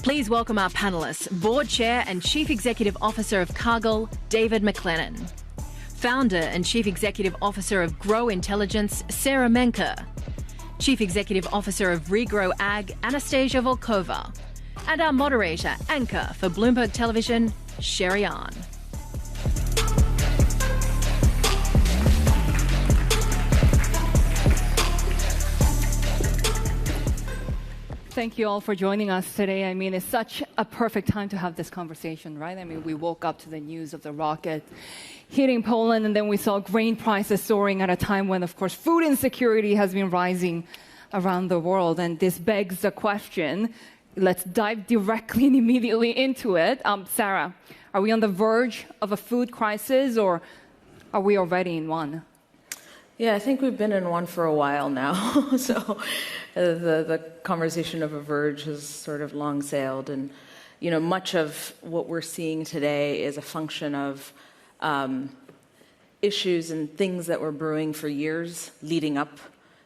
Please welcome our panellists, Board Chair and Chief Executive Officer of Cargill, David MacLennan. Founder and Chief Executive Officer of Grow Intelligence, Sara Menker. Chief Executive Officer of Regrow Ag, Anastasia Volkova. And our moderator, anchor for Bloomberg Television, Shery. Thank you all for joining us today. I mean, it's such a perfect time to have this conversation, right? I mean, we woke up to the news of the rocket hitting Poland, and then we saw grain prices soaring at a time when, of course, food insecurity has been rising around the world. And this begs the question, let's dive directly and immediately into it. Sara, are we on the verge of a food crisis, or are we already in one? Yeah, I think we've been in one for a while now. So the conversation of a verge has sort of long sailed. And, you know, much of what we're seeing today is a function of issues and things that were brewing for years leading up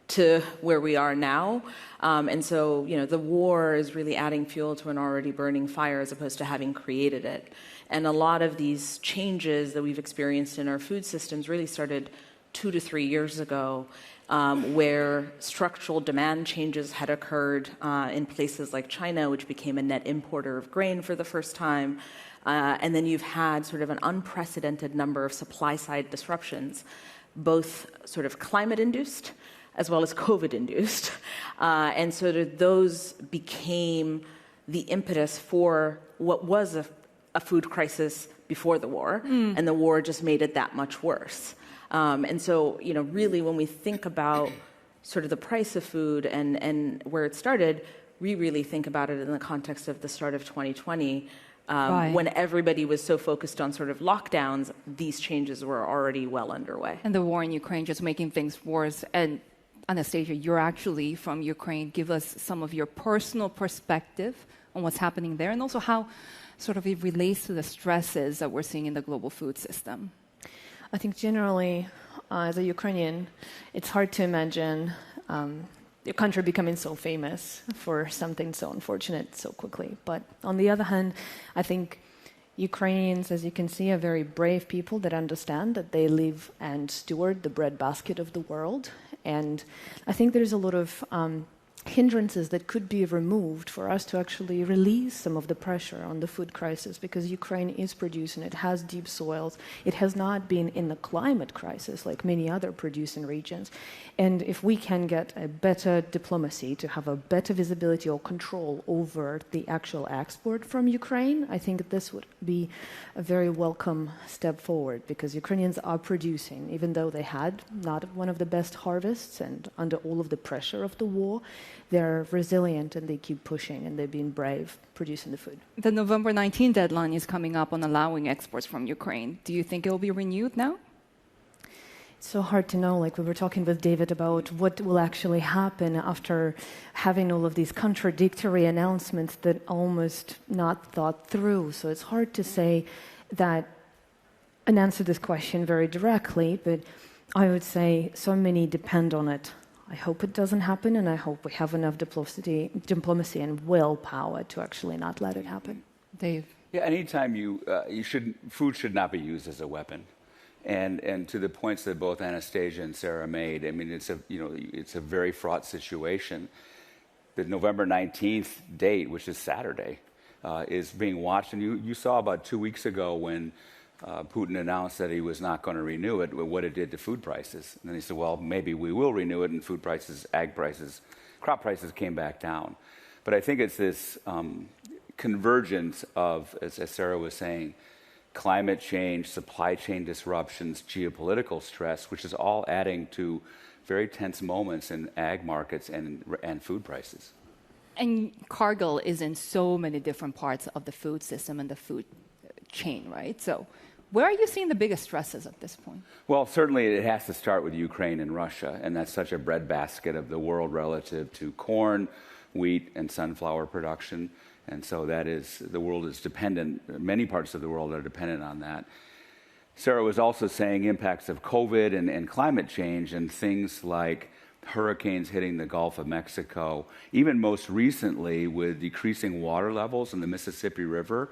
to where we are now. And so, you know, the war is really adding fuel to an already burning fire as opposed to having created it. And a lot of these changes that we've experienced in our food systems really started 2 to 3 years ago, where structural demand changes had occurred in places like China, which became a net importer of grain for the first time. And then you've had sort of an unprecedented number of supply-side disruptions, both sort of climate-induced as well as COVID-induced. And so those became the impetus for what was a food crisis before the war, and the war just made it that much worse. And so, you know, really when we think about sort of the price of food and where it started, we really think about it in the context of the start of 2020, right, when everybody was so focused on sort of lockdowns, these changes were already well underway. And the war in Ukraine just making things worse. And Anastasia, you're actually from Ukraine. Give us some of your personal perspective on what's happening there and also how sort of it relates to the stresses that we're seeing in the global food system. I think generally, as a Ukrainian, it's hard to imagine your country becoming so famous for something so unfortunate so quickly. But on the other hand, I think Ukrainians, as you can see, are very brave people that understand that they live and steward the breadbasket of the world. And I think there's a lot of hindrances that could be removed for us to actually release some of the pressure on the food crisis, because Ukraine is producing, it has deep soils, it has not been in the climate crisis like many other producing regions. And if we can get a better diplomacy to have a better visibility or control over the actual export from Ukraine, I think this would be a very welcome step forward, because Ukrainians are producing, even though they had not one of the best harvests and under all of the pressure of the war, they're resilient and they keep pushing and they've been brave producing the food. The November 19 deadline is coming up on allowing exports from Ukraine. Do you think it will be renewed now? It's so hard to know. Like we were talking with David about what will actually happen after having all of these contradictory announcements that almost not thought through. So it's hard to say that and answer this question very directly, but I would say so many depend on it. I hope it doesn't happen, and I hope we have enough diplomacy and willpower to actually not let it happen. Dave? Yeah, anytime food should not be used as a weapon. And to the points that both Anastasia and Sara made, I mean, it's a very fraught situation. The November 19th date, which is Saturday, is being watched. And you saw about 2 weeks ago when Putin announced that he was not going to renew it, what it did to food prices. And then he said, well, maybe we will renew it, and food prices, ag prices, crop prices came back down. But I think it's this convergence of, as Sara was saying, climate change, supply chain disruptions, geopolitical stress, which is all adding to very tense moments in ag markets and food prices. And Cargill is in so many different parts of the food system and the food chain, right? So where are you seeing the biggest stresses at this point? Well, certainly it has to start with Ukraine and Russia, and that's such a breadbasket of the world relative to corn, wheat, and sunflower production. And so the world is dependent, many parts of the world are dependent on that. Sara was also saying impacts of COVID and climate change and things like hurricanes hitting the Gulf of Mexico, even most recently with decreasing water levels in the Mississippi River,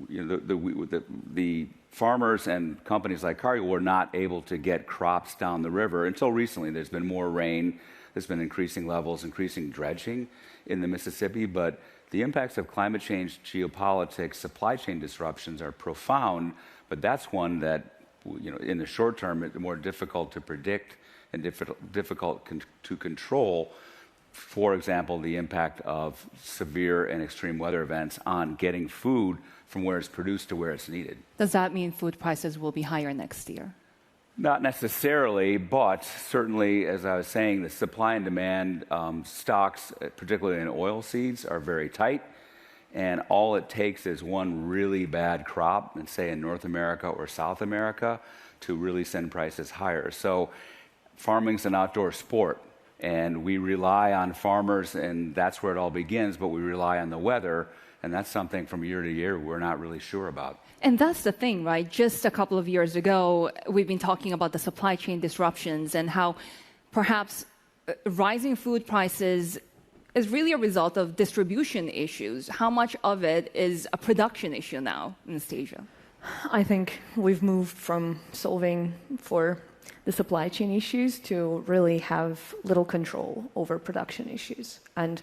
the farmers and companies like Cargill were not able to get crops down the river until recently. There's been more rain, there's been increasing levels, increasing dredging in the Mississippi, but the impacts of climate change, geopolitics, supply chain disruptions are profound, but that's one that, in the short term, it's more difficult to predict and difficult to control. For example, the impact of severe and extreme weather events on getting food from where it's produced to where it's needed. Does that mean food prices will be higher next year? Not necessarily, but certainly, as I was saying, the supply and demand stocks, particularly in oil seeds, are very tight. And all it takes is one really bad crop, and say in North America or South America, to really send prices higher. So farming's an outdoor sport, and we rely on farmers, and that's where it all begins, but we rely on the weather, and that's something from year to year we're not really sure about. And that's the thing, right? Just a couple of years ago, we've been talking about the supply chain disruptions and how perhaps rising food prices is really a result of distribution issues. How much of it is a production issue now, Anastasia? I think we've moved from solving for the supply chain issues to really have little control over production issues. And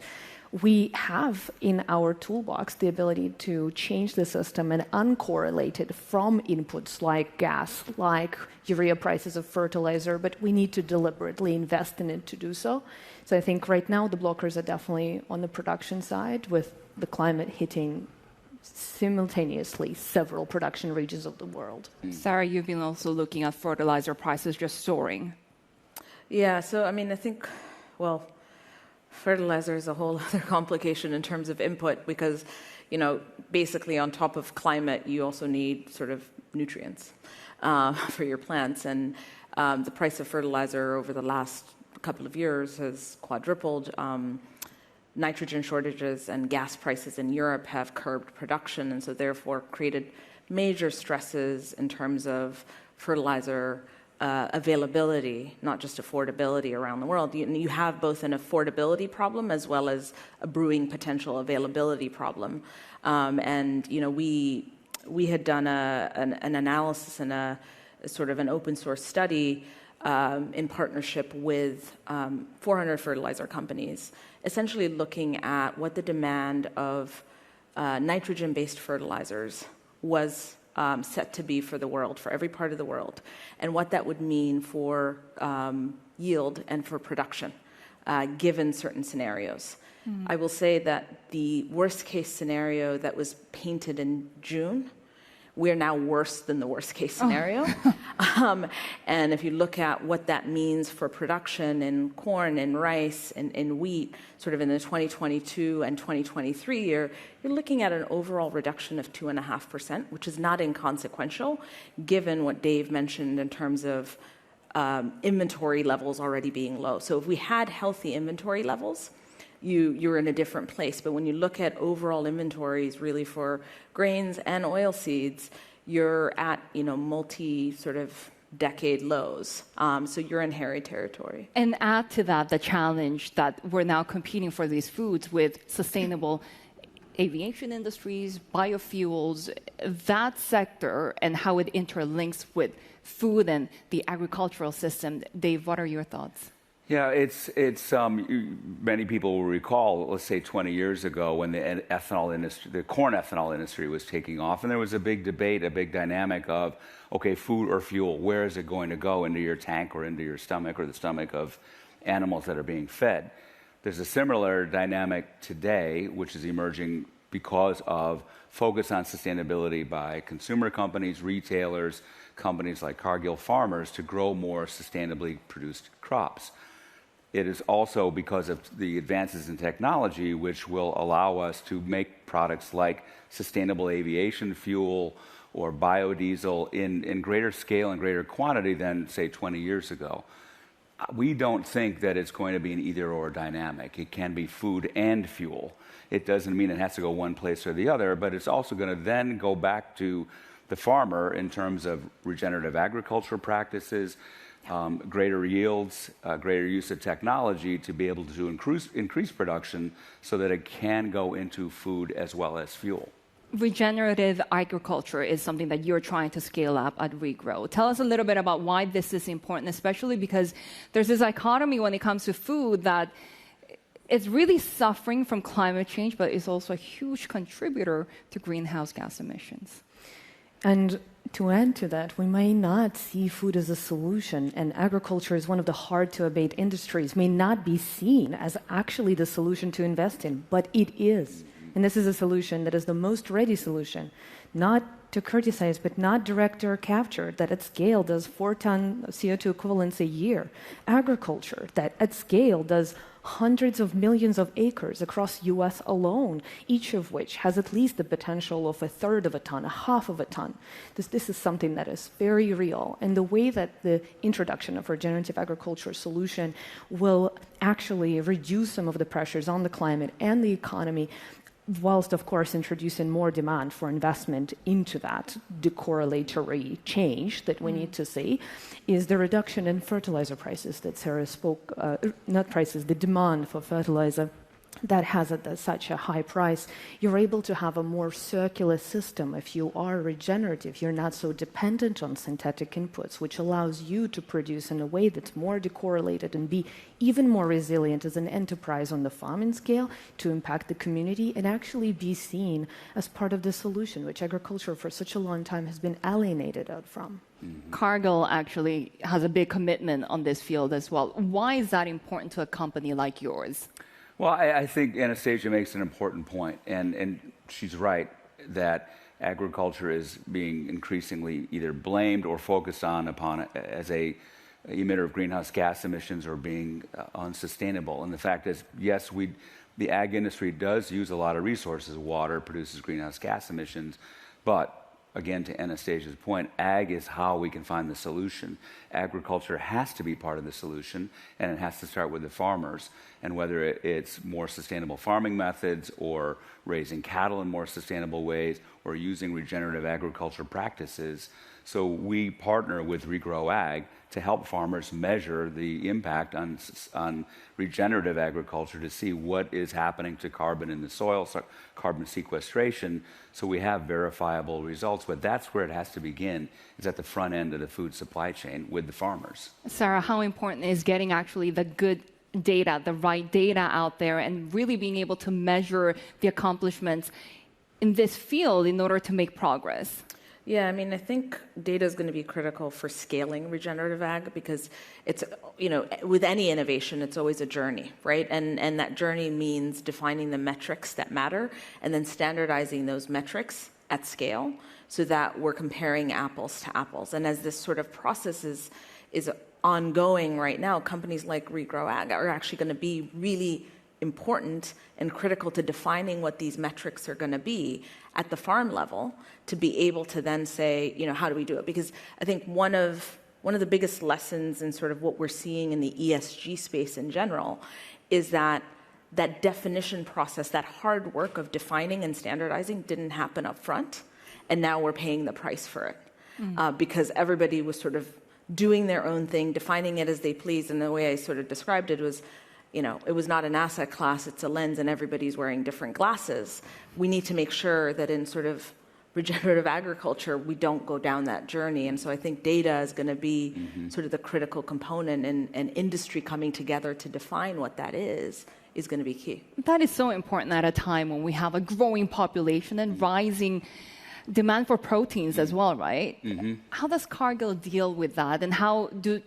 we have in our toolbox the ability to change the system and uncorrelate it from inputs like gas, like urea prices of fertilizer, but we need to deliberately invest in it to do so. So I think right now the blockers are definitely on the production side, with the climate hitting simultaneously several production regions of the world. Sara, you've been also looking at fertilizer prices just soaring. Yeah, so I think, fertilizer is a whole other complication in terms of input because, basically on top of climate, you also need sort of nutrients for your plants. And the price of fertilizer over the last couple of years has quadrupled. Nitrogen shortages and gas prices in Europe have curbed production, and so therefore created major stresses in terms of fertilizer availability, not just affordability around the world. You have both an affordability problem as well as a brewing potential availability problem. We had done an analysis and a sort of an open source study in partnership with 400 fertilizer companies, essentially looking at what the demand of nitrogen-based fertilizers was set to be for the world, for every part of the world, and what that would mean for yield and for production, given certain scenarios. I will say that the worst case scenario that was painted in June, we're now worse than the worst case scenario. And if you look at what that means for production in corn and rice and in wheat, sort of in the 2022 and 2023 year, you're looking at an overall reduction of 2.5%, which is not inconsequential, given what Dave mentioned in terms of inventory levels already being low. So if we had healthy inventory levels, you're in a different place. But when you look at overall inventories, really for grains and oil seeds, you're at multi sort of decade lows. So you're in hairy territory. And add to that the challenge that we're now competing for these foods with sustainable aviation industries, biofuels, that sector and how it interlinks with food and the agricultural system. Dave, what are your thoughts? Yeah, it's many people will recall, let's say 20 years ago when the ethanol industry, the corn ethanol industry was taking off, and there was a big debate, a big dynamic of, okay, food or fuel, where is it going to go, into your tank or into your stomach or the stomach of animals that are being fed? There's a similar dynamic today, which is emerging because of focus on sustainability by consumer companies, retailers, companies like Cargill, farmers, to grow more sustainably produced crops. It is also because of the advances in technology which will allow us to make products like sustainable aviation fuel or biodiesel in greater scale and greater quantity than, say, 20 years ago. We don't think that it's going to be an either-or dynamic. It can be food and fuel. It doesn't mean it has to go one place or the other, but it's also going to then go back to the farmer in terms of regenerative agricultural practices, greater yields, greater use of technology to be able to increase production so that it can go into food as well as fuel. Regenerative agriculture is something that you're trying to scale up at Regrow. Tell us a little bit about why this is important, especially because there's this dichotomy when it comes to food that it's really suffering from climate change, but it's also a huge contributor to greenhouse gas emissions. And to add to that, we may not see food as a solution, and agriculture is one of the hard-to-abate industries, may not be seen as actually the solution to invest in, but it is. And this is a solution that is the most ready solution, not to criticize, but not direct or capture, that at scale does 4 ton CO2 equivalents a year. Agriculture that at scale does hundreds of millions of acres across US alone, each of which has at least the potential of 1/3 of a ton, 1/2 of a ton. This is something that is very real. And the way that the introduction of regenerative agriculture solution will actually reduce some of the pressures on the climate and the economy, whilst, of course, introducing more demand for investment into that decorrelatory change that we need to see, is the reduction in fertilizer prices that Sara spoke, not prices, the demand for fertilizer that has such a high price. You're able to have a more circular system if you are regenerative. You're not so dependent on synthetic inputs, which allows you to produce in a way that's more decorrelated and be even more resilient as an enterprise on the farming scale to impact the community and actually be seen as part of the solution, which agriculture for such a long time has been alienated out from. Cargill actually has a big commitment on this field as well. Why is that important to a company like yours? Well, I think Anastasia makes an important point, and she's right that agriculture is being increasingly either blamed or focused on as a emitter of greenhouse gas emissions or being unsustainable. And the fact is, yes, the ag industry does use a lot of resources. Water produces greenhouse gas emissions, but again, to Anastasia's point, ag is how we can find the solution. Agriculture has to be part of the solution, and it has to start with the farmers. And whether it's more sustainable farming methods or raising cattle in more sustainable ways or using regenerative agriculture practices. So we partner with Regrow Ag to help farmers measure the impact on regenerative agriculture to see what is happening to carbon in the soil, so carbon sequestration, so we have verifiable results. But that's where it has to begin, is at the front end of the food supply chain with the farmers. Sara, how important is getting actually the good data, the right data out there, and really being able to measure the accomplishments in this field in order to make progress? Yeah, I mean, I think data is going to be critical for scaling regenerative ag because it's, with any innovation, it's always a journey, right? And that journey means defining the metrics that matter and then standardizing those metrics at scale so that we're comparing apples to apples. And as this sort of process is ongoing right now, companies like Regrow Ag are actually going to be really important and critical to defining what these metrics are going to be at the farm level to be able to then say, how do we do it? Because I think one of the biggest lessons in sort of what we're seeing in the ESG space in general is that definition process, that hard work of defining and standardizing didn't happen up front, and now we're paying the price for it because everybody was sort of doing their own thing, defining it as they please, and the way I sort of described it was, it was not an asset class, it's a lens, and everybody's wearing different glasses. We need to make sure that in sort of regenerative agriculture, we don't go down that journey. And so I think data is going to be sort of the critical component, and industry coming together to define what that is going to be key. That is so important at a time when we have a growing population and rising demand for proteins as well, right? How does Cargill deal with that, and how do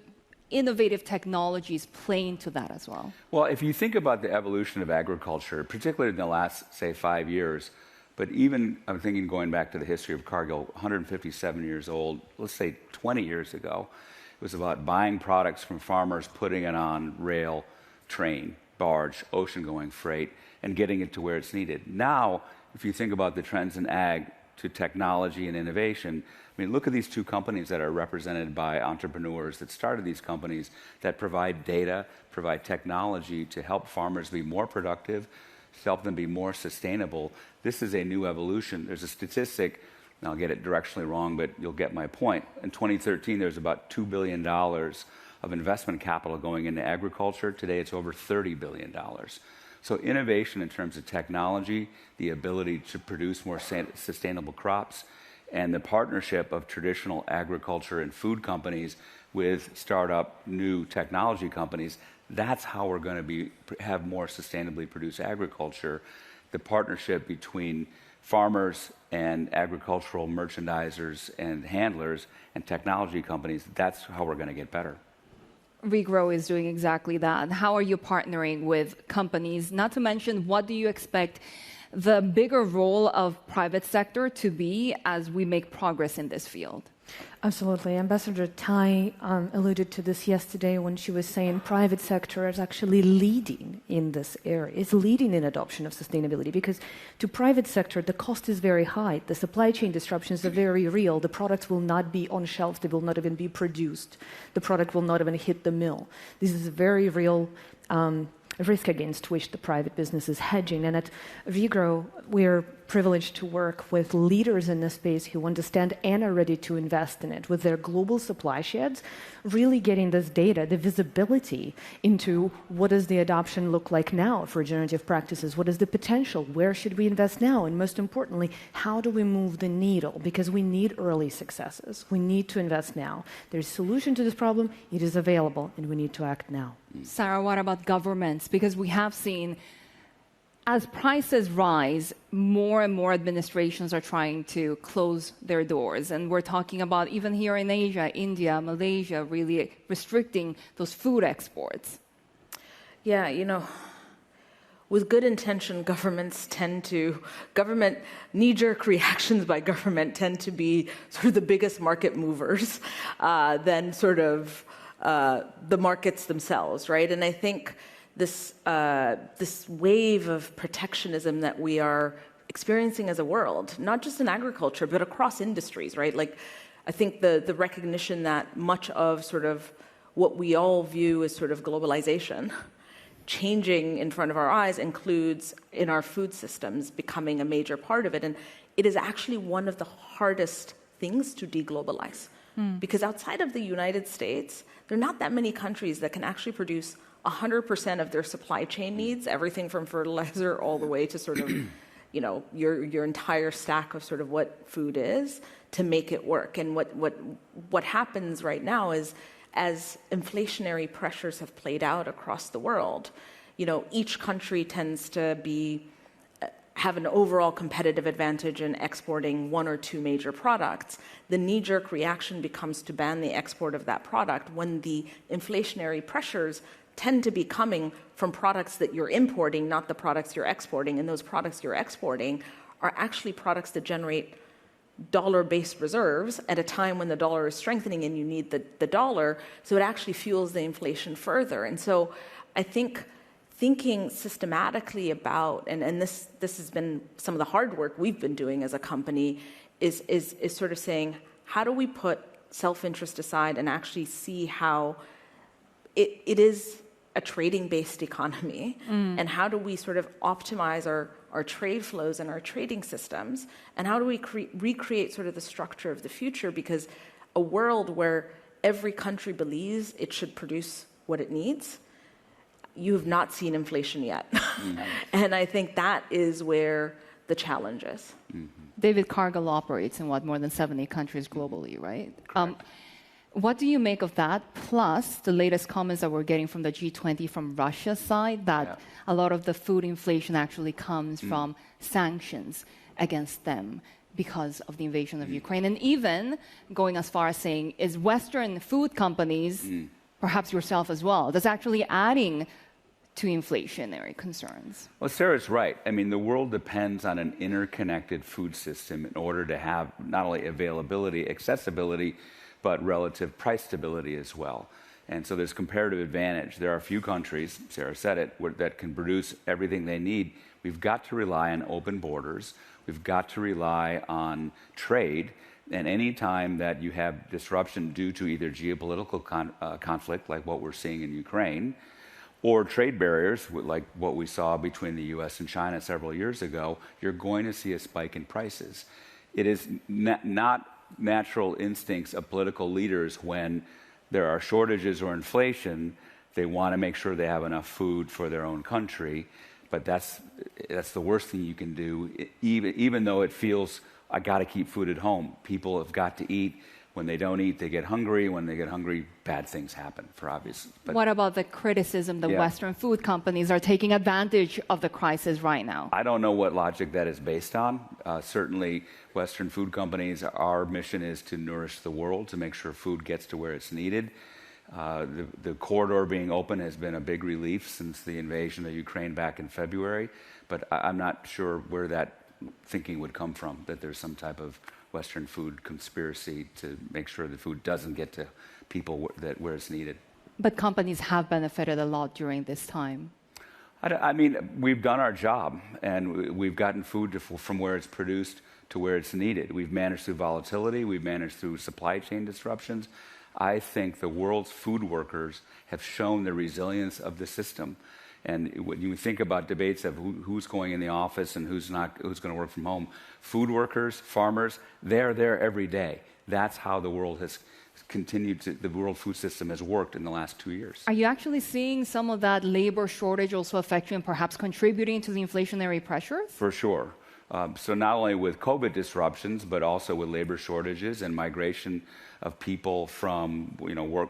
innovative technologies play into that as well? Well, if you think about the evolution of agriculture, particularly in the last, say, 5 years, but even I'm thinking going back to the history of Cargill, 157 years old, let's say 20 years ago, it was about buying products from farmers, putting it on rail, train, barge, ocean-going freight, and getting it to where it's needed. Now, if you think about the trends in ag to technology and innovation, I mean, look at these two companies that are represented by entrepreneurs that started these companies that provide data, provide technology to help farmers be more productive, to help them be more sustainable. This is a new evolution. There's a statistic, and I'll get it directionally wrong, but you'll get my point. In 2013, there's about $2 billion of investment capital going into agriculture. Today, it's over $30 billion. So innovation in terms of technology, the ability to produce more sustainable crops, and the partnership of traditional agriculture and food companies with startup new technology companies, that's how we're going to have more sustainably produced agriculture. The partnership between farmers and agricultural merchandisers and handlers and technology companies, that's how we're going to get better. Regrow is doing exactly that. How are you partnering with companies? Not to mention, what do you expect the bigger role of private sector to be as we make progress in this field? Absolutely. Ambassador Tai alluded to this yesterday when she was saying private sector is actually leading in this area. It's leading in adoption of sustainability because to private sector, the cost is very high. The supply chain disruptions are very real. The products will not be on shelves. They will not even be produced. The product will not even hit the mill. This is a very real risk against which the private business is hedging. And at Regrow, we're privileged to work with leaders in this space who understand and are ready to invest in it with their global supply sheds, really getting this data, the visibility into what does the adoption look like now for regenerative practices, what is the potential, where should we invest now, and most importantly, how do we move the needle? Because we need early successes. We need to invest now. There's a solution to this problem, it is available, and we need to act now. Sarah, what about governments? Because we have seen as prices rise, more and more administrations are trying to close their doors. And we're talking about even here in Asia, India, Malaysia, really restricting those food exports. Yeah, with good intention, knee-jerk reactions by government tend to be sort of the biggest market movers than sort of the markets themselves, right? And I think this wave of protectionism that we are experiencing as a world, not just in agriculture, but across industries, right? Like, I think the recognition that much of sort of what we all view as sort of globalization changing in front of our eyes includes in our food systems becoming a major part of it. And it is actually one of the hardest things to deglobalize. Because outside of the United States, there are not that many countries that can actually produce 100% of their supply chain needs, everything from fertilizer all the way to sort of, your entire stack of sort of what food is to make it work. And what happens right now is, as inflationary pressures have played out across the world, each country tends to have an overall competitive advantage in exporting one or two major products. The knee-jerk reaction becomes to ban the export of that product when the inflationary pressures tend to be coming from products that you're importing, not the products you're exporting. And those products you're exporting are actually products that generate dollar-based reserves at a time when the dollar is strengthening and you need the dollar. So it actually fuels the inflation further. And so I think thinking systematically about, and this has been some of the hard work we've been doing as a company, is sort of saying, how do we put self-interest aside and actually see how it is a trading-based economy, and how do we sort of optimize our trade flows and our trading systems, and how do we recreate sort of the structure of the future? Because a world where every country believes it should produce what it needs, you have not seen inflation yet. And I think that is where the challenge is. David, Cargill operates in more than 70 countries globally, right? What do you make of that? Plus, the latest comments that we're getting from the G20 from Russia's side, that a lot of the food inflation actually comes from sanctions against them because of the invasion of Ukraine. And even going as far as saying, is Western food companies, perhaps yourself as well, that's actually adding to inflationary concerns? Well, Sarah's right. I mean, the world depends on an interconnected food system in order to have not only availability, accessibility, but relative price stability as well. And so there's comparative advantage. There are a few countries, Sarah said it, that can produce everything they need. We've got to rely on open borders. We've got to rely on trade. And any time that you have disruption due to either geopolitical conflict, like what we're seeing in Ukraine, or trade barriers, like what we saw between the U.S. and China several years ago, you're going to see a spike in prices. It is not natural instincts of political leaders when there are shortages or inflation, they want to make sure they have enough food for their own country. But that's the worst thing you can do, even though it feels, I got to keep food at home. People have got to eat. When they don't eat, they get hungry. When they get hungry, bad things happen, for obvious. But what about the criticism that Western food companies are taking advantage of the crisis right now? I don't know what logic that is based on. Certainly, Western food companies, our mission is to nourish the world, to make sure food gets to where it's needed. The corridor being open has been a big relief since the invasion of Ukraine back in February. But I'm not sure where that thinking would come from, that there's some type of Western food conspiracy to make sure the food doesn't get to people where it's needed. But companies have benefited a lot during this time. I mean, we've done our job, and we've gotten food from where it's produced to where it's needed. We've managed through volatility. We've managed through supply chain disruptions. I think the world's food workers have shown the resilience of the system. And when you think about debates of who's going in the office and who's going to work from home, food workers, farmers, they're there every day. That's how the world has continued to, the world food system has worked in the last 2 years. Are you actually seeing some of that labor shortage also affecting and perhaps contributing to the inflationary pressures? For sure. So not only with COVID disruptions, but also with labor shortages and migration of people from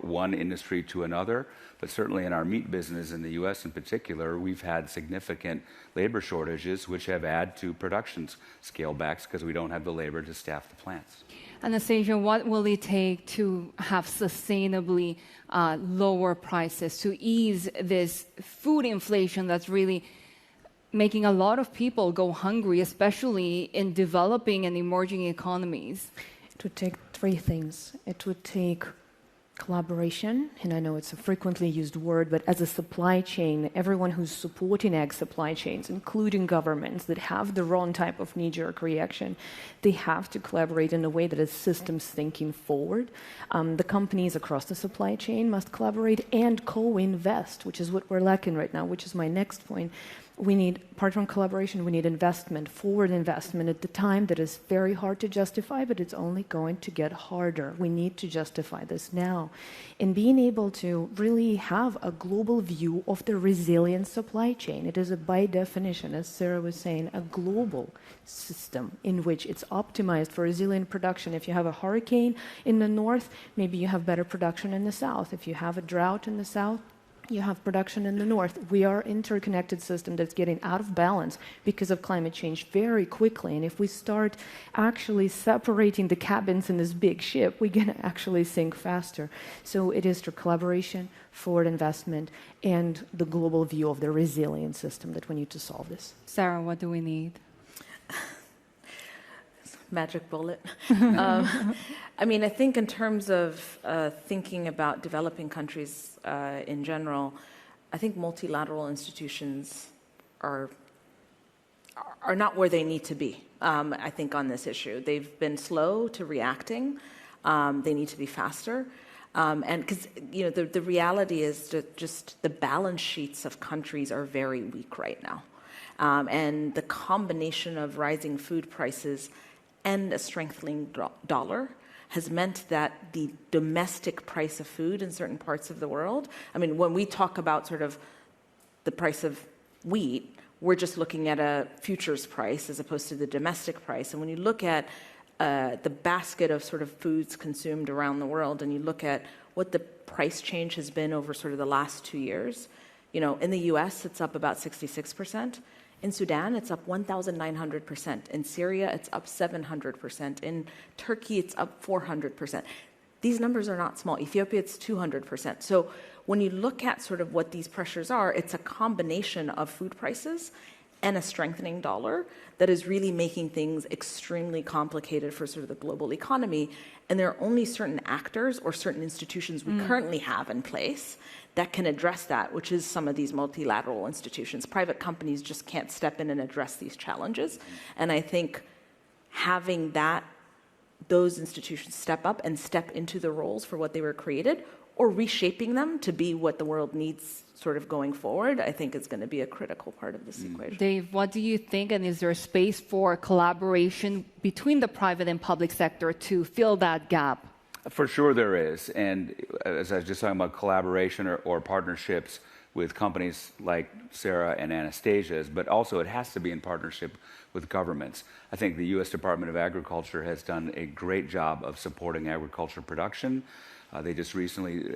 one industry to another. But certainly in our meat business in the U.S. in particular, we've had significant labor shortages, which have added to production scale backs because we don't have the labor to staff the plants. Anastasia, what will it take to have sustainably lower prices, to ease this food inflation that's really making a lot of people go hungry, especially in developing and emerging economies? It would take three things. It would take collaboration, and I know it's a frequently used word, but as a supply chain, everyone who's supporting ag supply chains, including governments that have their own type of knee-jerk reaction, they have to collaborate in a way that is systems thinking forward. The companies across the supply chain must collaborate and co-invest, which is what we're lacking right now, which is my next point. We need partner collaboration, we need investment, forward investment at the time that is very hard to justify, but it's only going to get harder. We need to justify this now. And being able to really have a global view of the resilient supply chain. It is by definition, as Sara was saying, a global system in which it's optimized for resilient production. If you have a hurricane in the north, maybe you have better production in the south. If you have a drought in the south, you have production in the north. We are an interconnected system that's getting out of balance because of climate change very quickly. And if we start actually separating the cabins in this big ship, we're going to actually sink faster. So it is through collaboration, forward investment, and the global view of the resilient system that we need to solve this. Sara, what do we need? Magic bullet. I mean, I think in terms of thinking about developing countries in general, I think multilateral institutions are not where they need to be, I think, on this issue. They've been slow to reacting. They need to be faster. And because, the reality is that just the balance sheets of countries are very weak right now. And the combination of rising food prices and a strengthening dollar has meant that the domestic price of food in certain parts of the world, I mean, when we talk about sort of the price of wheat, we're just looking at a futures price as opposed to the domestic price. And when you look at the basket of sort of foods consumed around the world, and you look at what the price change has been over sort of the last 2 years, in the US, it's up about 66%. In Sudan, it's up 1,900%. In Syria, it's up 700%. In Turkey, it's up 400%. These numbers are not small. Ethiopia, it's 200%. So when you look at sort of what these pressures are, it's a combination of food prices and a strengthening dollar that is really making things extremely complicated for sort of the global economy. And there are only certain actors or certain institutions we currently have in place that can address that, which is some of these multilateral institutions. Private companies just can't step in and address these challenges. And I think having those institutions step up and step into the roles for what they were created, or reshaping them to be what the world needs sort of going forward, I think is going to be a critical part of this equation. Dave, what do you think? And is there space for collaboration between the private and public sector to fill that gap? For sure there is. And as I was just talking about collaboration or partnerships with companies like Sara and Anastasia's, but also it has to be in partnership with governments. I think the U.S. Department of Agriculture has done a great job of supporting agriculture production. They just recently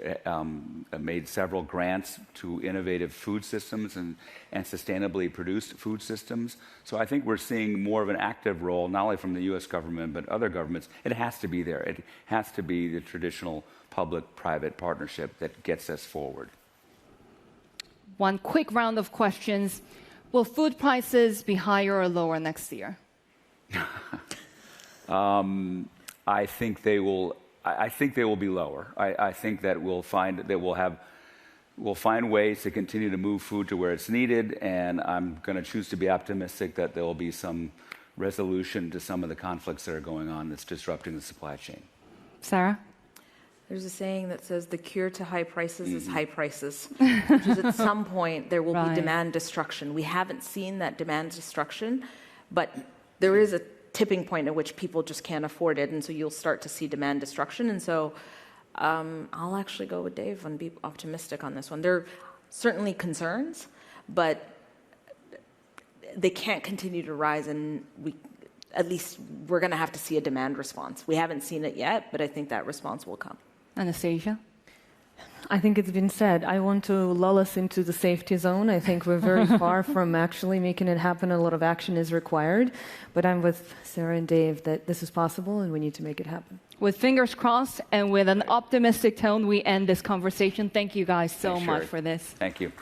made several grants to innovative food systems and sustainably produced food systems. So I think we're seeing more of an active role, not only from the U.S. government, but other governments. It has to be there. It has to be the traditional public-private partnership that gets us forward. One quick round of questions. Will food prices be higher or lower next year? I think they will. I think they will be lower. I think that we'll find ways to continue to move food to where it's needed, and I'm going to choose to be optimistic that there will be some resolution to some of the conflicts that are going on that's disrupting the supply chain. Sarah? There's a saying that says the cure to high prices is high prices, which is at some point there will be demand destruction. We haven't seen that demand destruction, but there is a tipping point at which people just can't afford it, and so you'll start to see demand destruction. And so I'll actually go with Dave and be optimistic on this one. There are certainly concerns, but they can't continue to rise, and we're going to have to see a demand response. We haven't seen it yet, but I think that response will come. Anastasia? I think it's been said. I want to lull us into the safety zone. I think we're very far from actually making it happen. A lot of action is required. But I'm with Sara and Dave that this is possible and we need to make it happen. With fingers crossed and with an optimistic tone, we end this conversation. Thank you guys so Thanks, much Shery. for this. Thank you.